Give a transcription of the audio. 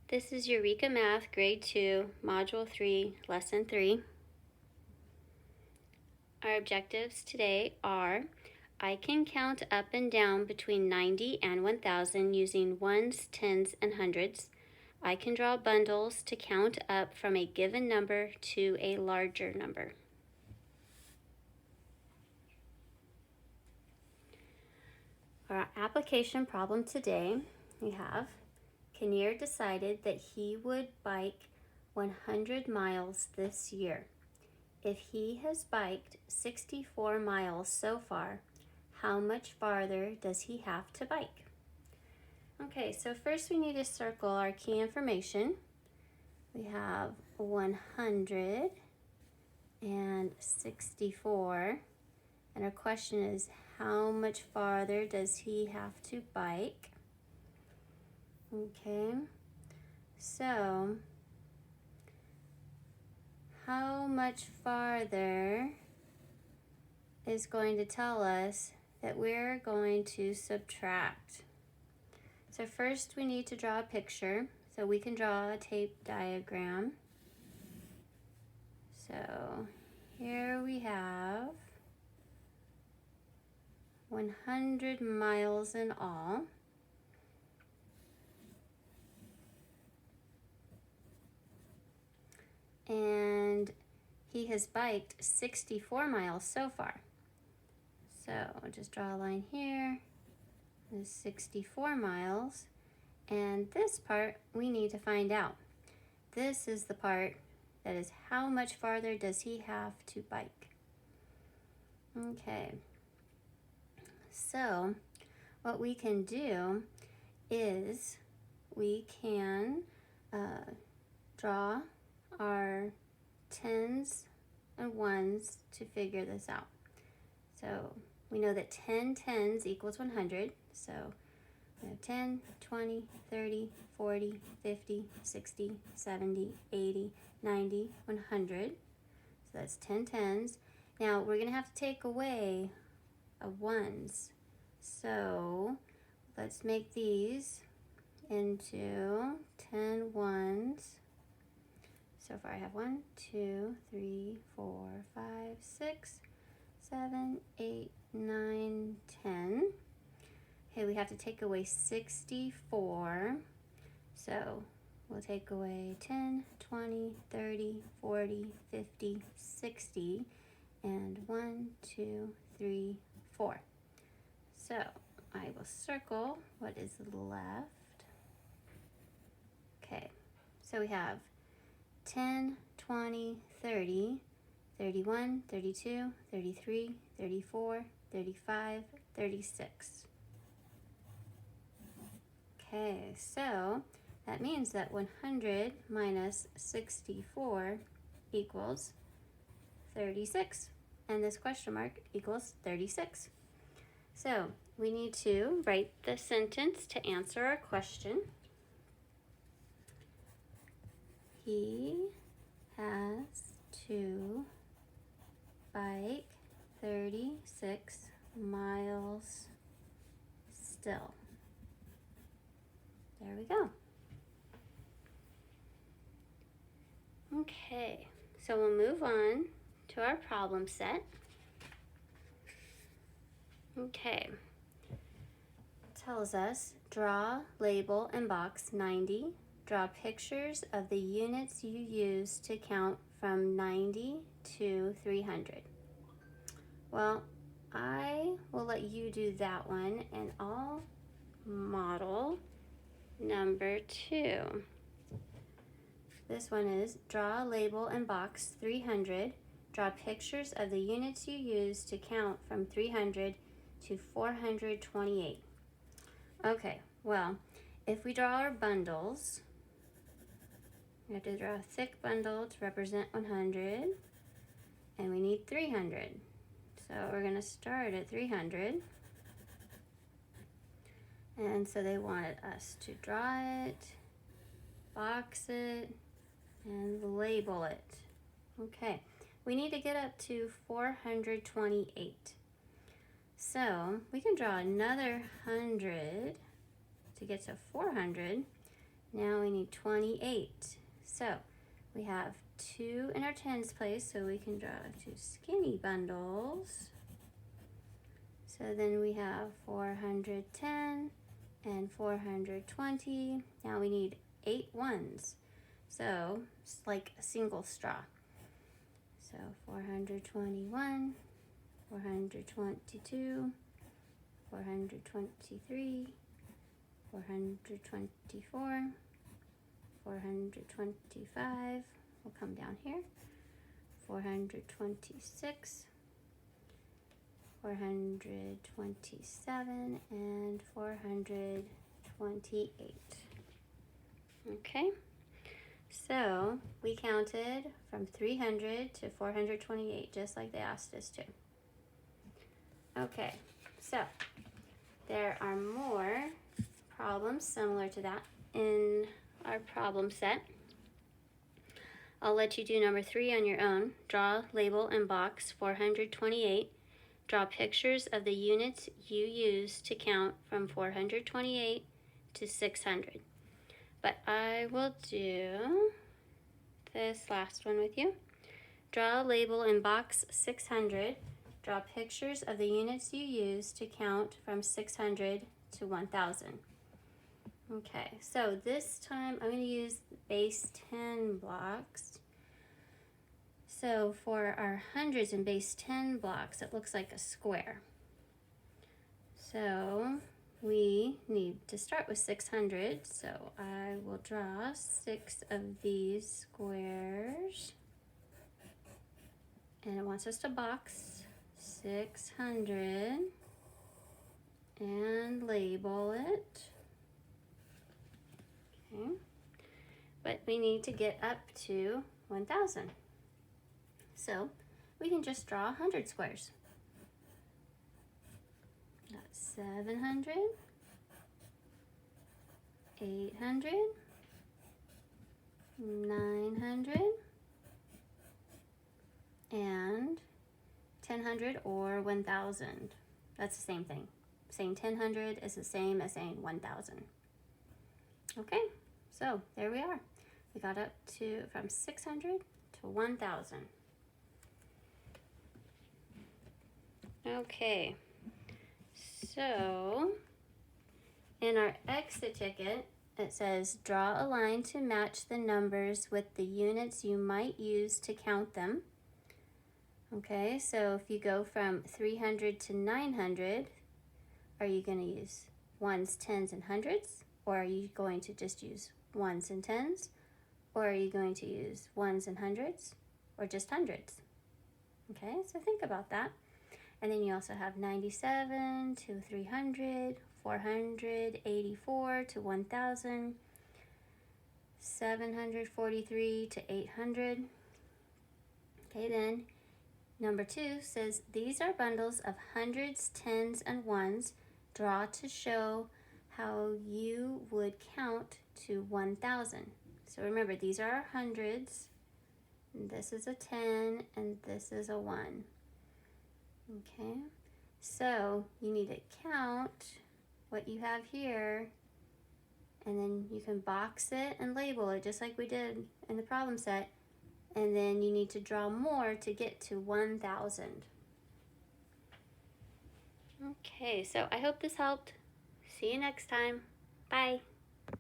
This is Eureka Math, Grade 2, Module 3, Lesson 3. Our objectives today are: I can count up and down between 90 and 1,000 using ones, tens, and hundreds. I can draw bundles to count up from a given number to a larger number. Our application problem today, we have: Kinnear decided that he would bike 100 miles this year. If he has biked 64 miles so far, how much farther does he have to bike? Okay, so first we need to circle our key information. We have 100 and 64. And our question is, how much farther does he have to bike? Okay, so how much farther is going to tell us that we're going to subtract. So first we need to draw a picture. So we can draw a tape diagram. So here we have 100 miles in all. And he has biked 64 miles so far. So I'll just draw a line here. There's 64 miles. And this part we need to find out. This is the part that is how much farther does he have to bike. Okay. So what we can do is we can draw our tens and ones to figure this out. So we know that 10 tens equals 100. So we have 10, 20, 30, 40, 50, 60, 70, 80, 90, 100. So that's 10 tens. Now we're going to have to take away ones. So let's make these into 10 ones. So far I have 1, 2, 3, 4, 5, 6, 7, 8, 9, 10. Okay, we have to take away 64. So we'll take away 10, 20, 30, 40, 50, 60, and 1, 2, 3, 4. So I will circle what is left. Okay, so we have 10, 20, 30, 31, 32, 33, 34, 35, 36. Okay, so that means that 100 minus 64 equals 36. And this question mark equals 36. So we need to write the sentence to answer our question. He has to bike 36 miles still. There we go. Okay, so we'll move on to our problem set. Okay, it tells us draw, label, and box 90. Draw pictures of the units you use to count from 90 to 300. Well, I will let you do that one, and I'll model number 2. This one is draw, label, and box 300. Draw pictures of the units you use to count from 300 to 428. Okay, well, if we draw our bundles, we have to draw a thick bundle to represent 100, and we need 300. So we're going to start at 300. And so they wanted us to draw it, box it, and label it. Okay, we need to get up to 428. So we can draw another 100 to get to 400. Now we need 28. So we have 2 in our tens place, so we can draw 2 skinny bundles. So then we have 410 and 420. Now we need 8 ones. So it's like a single straw. So 421, 422, 423, 424, 425, we'll come down here, 426, 427, and 428. Okay, so we counted from 300 to 428, just like they asked us to. Okay, so there are more problems similar to that in our problem set. I'll let you do number 3 on your own. Draw, label, and box 428. Draw pictures of the units you use to count from 428 to 600. But I will do this last one with you. Draw, label, and box 600. Draw pictures of the units you use to count from 600 to 1000. Okay, so this time I'm going to use base 10 blocks. So for our hundreds and base 10 blocks, it looks like a square. So we need to start with 600. So I will draw 6 of these squares. And it wants us to box 600 and label it. Okay. But we need to get up to 1000. So we can just draw 100 squares. That's 700, 800, 900, and 1000 or 1000. That's the same thing. Saying 1000 is the same as saying 1000. Okay, so there we are. We got up to from 600 to 1000. Okay, so in our exit ticket, it says draw a line to match the numbers with the units you might use to count them. Okay, so if you go from 300 to 900, are you going to use ones, tens, and hundreds? Or are you going to just use ones and tens? Or are you going to use ones and hundreds? Or just hundreds? Okay, so think about that. And then you also have 97 to 300, 484 to 1000, 743 to 800. Okay, then number 2 says these are bundles of hundreds, tens, and ones. Draw to show how you would count to 1000. So remember, these are our hundreds. This is a 10 and this is a 1. Okay, so you need to count what you have here, and then you can box it and label it just like we did in the problem set, and then you need to draw more to get to 1000. Okay, so I hope this helped. See you next time. Bye.